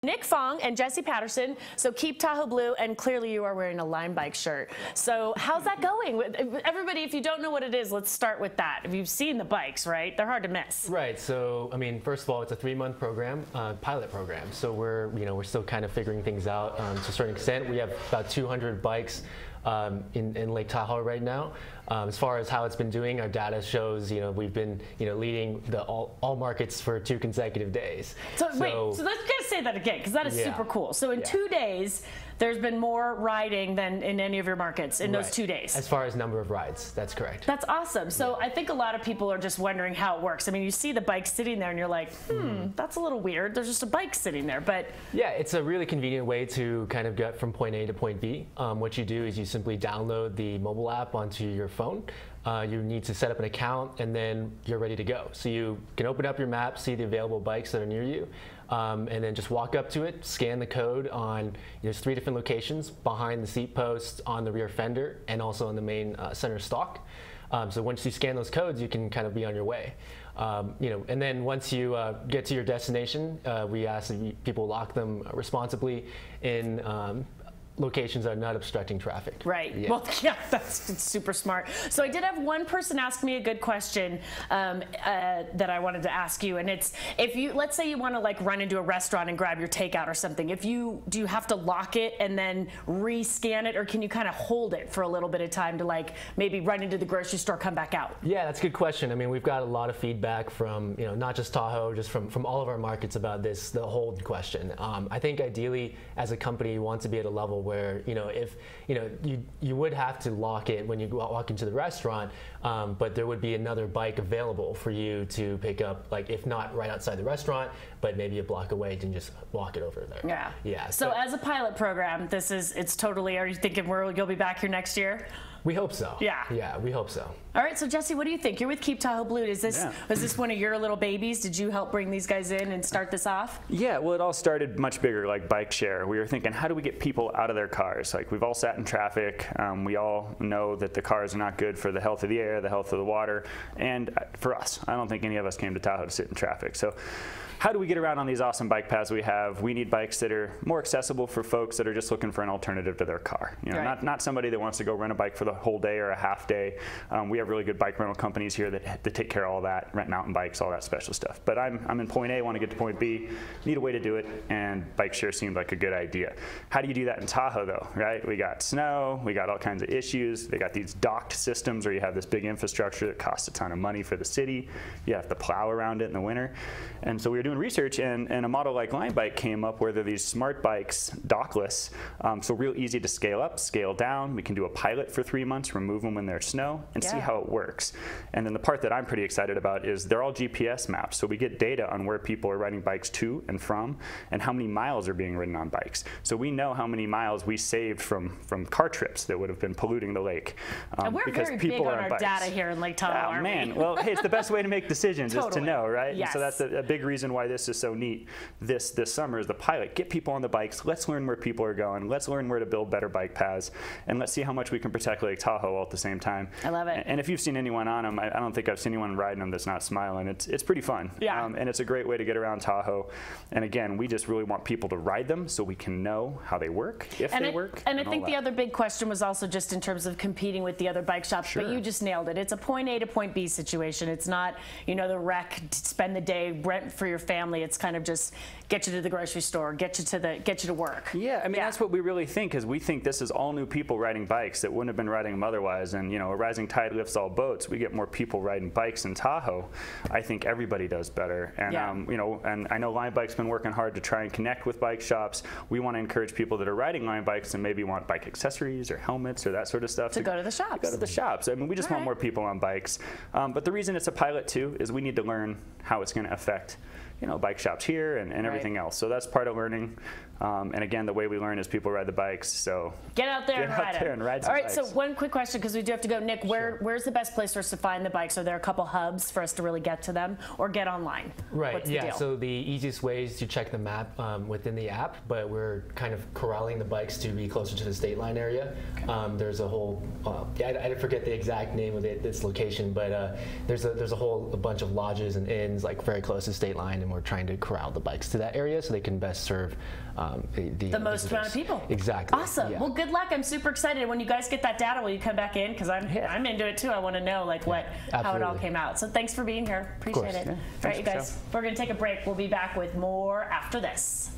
Nick Fong and Jesse Patterson, so keep Tahoe blue, and clearly you are wearing a LimeBike shirt. So how's that going? Everybody, if you don't know what it is, let's start with that. If you've seen the bikes, right? They're hard to miss. Right, so I mean, first of all, it's a 3-month program, pilot program. So we're still kind of figuring things out to a certain extent. We have about 200 bikes in Lake Tahoe right now. As far as how it's been doing, our data shows we've been leading all markets for 2 consecutive days. So wait, so let's gotta say that again, because that is super cool. So in 2 days, there's been more riding than in any of your markets in those 2 days. As far as number of rides, that's correct. That's awesome. So I think a lot of people are just wondering how it works. I mean, you see the bike sitting there and you're like, that's a little weird. There's just a bike sitting there, but yeah, it's a really convenient way to kind of get from point A to point B. What you do is you simply download the mobile app onto your phone. You need to set up an account, and then you're ready to go. So you can open up your map, see the available bikes that are near you, and then just walk up to it, scan the code on, there's 3 different locations: behind the seat post, on the rear fender, and also on the main center stalk. So once you scan those codes, you can kind of be on your way. And then once you get to your destination, we ask that people lock them responsibly in locations that are not obstructing traffic. Right. Yeah. Well, yeah, that's super smart. So I did have one person ask me a good question that I wanted to ask you, and it's, if you, let's say you want to like run into a restaurant and grab your takeout or something, do you have to lock it and then re-scan it, or can you kind of hold it for a little bit of time to like maybe run into the grocery store, come back out? Yeah, that's a good question. I mean, we've got a lot of feedback from not just Tahoe, just from all of our markets about this, the hold question. I think ideally as a company you want to be at a level where if you would have to lock it when you walk into the restaurant, but there would be another bike available for you to pick up, like if not right outside the restaurant, but maybe a block away, you can just walk it over there. Yeah. Yeah. So as a pilot program, it's totally. Are you thinking you'll be back here next year? We hope so. Yeah. Yeah, we hope so. All right, so Jesse, what do you think? You're with Keep Tahoe Blue. Was this one of your little babies? Did you help bring these guys in and start this off? Yeah, well, it all started much bigger, like bike share. We were thinking, how do we get people out of their cars? Like, we've all sat in traffic. We all know that the cars are not good for the health of the air, the health of the water, and for us. I don't think any of us came to Tahoe to sit in traffic. So how do we get around on these awesome bike paths we have? We need bikes that are more accessible for folks that are just looking for an alternative to their car. Not somebody that wants to go rent a bike for the whole day or a half day. We have really good bike rental companies here that take care of all that, rent mountain bikes, all that special stuff. But I'm in point A, want to get to point B, need a way to do it, and bike share seemed like a good idea. How do you do that in Tahoe though, right? We got snow, we got all kinds of issues. They got these docked systems where you have this big infrastructure that costs a ton of money for the city. You have to plow around it in the winter. And so we were doing research, and a model like LimeBike came up where they're these smart bikes, dockless, so real easy to scale up, scale down. We can do a pilot for 3 months, remove them when there's snow, and see how it works. And then the part that I'm pretty excited about is they're all GPS mapped, so we get data on where people are riding bikes to and from, and how many miles are being ridden on bikes. So we know how many miles we saved from car trips that would have been polluting the lake. And we're because very people big are on our bikes. data here in Lake Tahoe, aren't man. we? Well, hey, it's the best way to make decisions is to know, right? Yes. And so that's a big reason why this is so neat this summer is the pilot. Get people on the bikes. Let's learn where people are going. Let's learn where to build better bike paths, and let's see how much we can protect Lake Tahoe all at the same time. I love it. And if you've seen anyone on them, I don't think I've seen anyone riding them that's not smiling. It's pretty fun. Yeah. And it's a great way to get around Tahoe. And again, we just really want people to ride them so we can know how they work, if they work. And I think the other big question was also just in terms of competing with the other bike shops, but you just nailed it. It's a point A to point B situation. It's not, the wreck, spend the day, rent for your family. It's kind of just get you to the grocery store, get you to work. Yeah, I mean, that's what we really think, is we think this is all new people riding bikes that wouldn't have been riding them otherwise. And a rising tide lifts all boats. We get more people riding bikes in Tahoe. I think everybody does better. And and I know LimeBike's been working hard to try and connect with bike shops. We want to encourage people that are riding LimeBikes and maybe want bike accessories or helmets or that sort of stuff to go to the shops. Go to the shops. I mean, we just want more people on bikes. But the reason it's a pilot too is we need to learn how it's going to affect bike shops here and everything else. So that's part of learning. And again, the way we learn is people ride the bikes. So get out there and ride some bikes. All right, so one quick question, because we do have to go. Nick, where's the best place for us to find the bikes? Are there a couple hubs for us to really get to them, or get online? Right, What's the deal? So the easiest way is to check the map within the app, but we're kind of corralling the bikes to be closer to the state line area. Okay. There's a whole, I forget the exact name of this location, but there's a bunch of lodges and inns like very close to state line, and we're trying to corral the bikes to that area so they can best serve the most amount of people. Exactly. Awesome. Yeah. Well, good luck. I'm super excited. When you guys get that data, will you come back in? Because I'm into it too. I want to know like how it all came out. So thanks for being here. Appreciate it. Yeah. All right, you guys. We're going to take a break. We'll be back with more after this.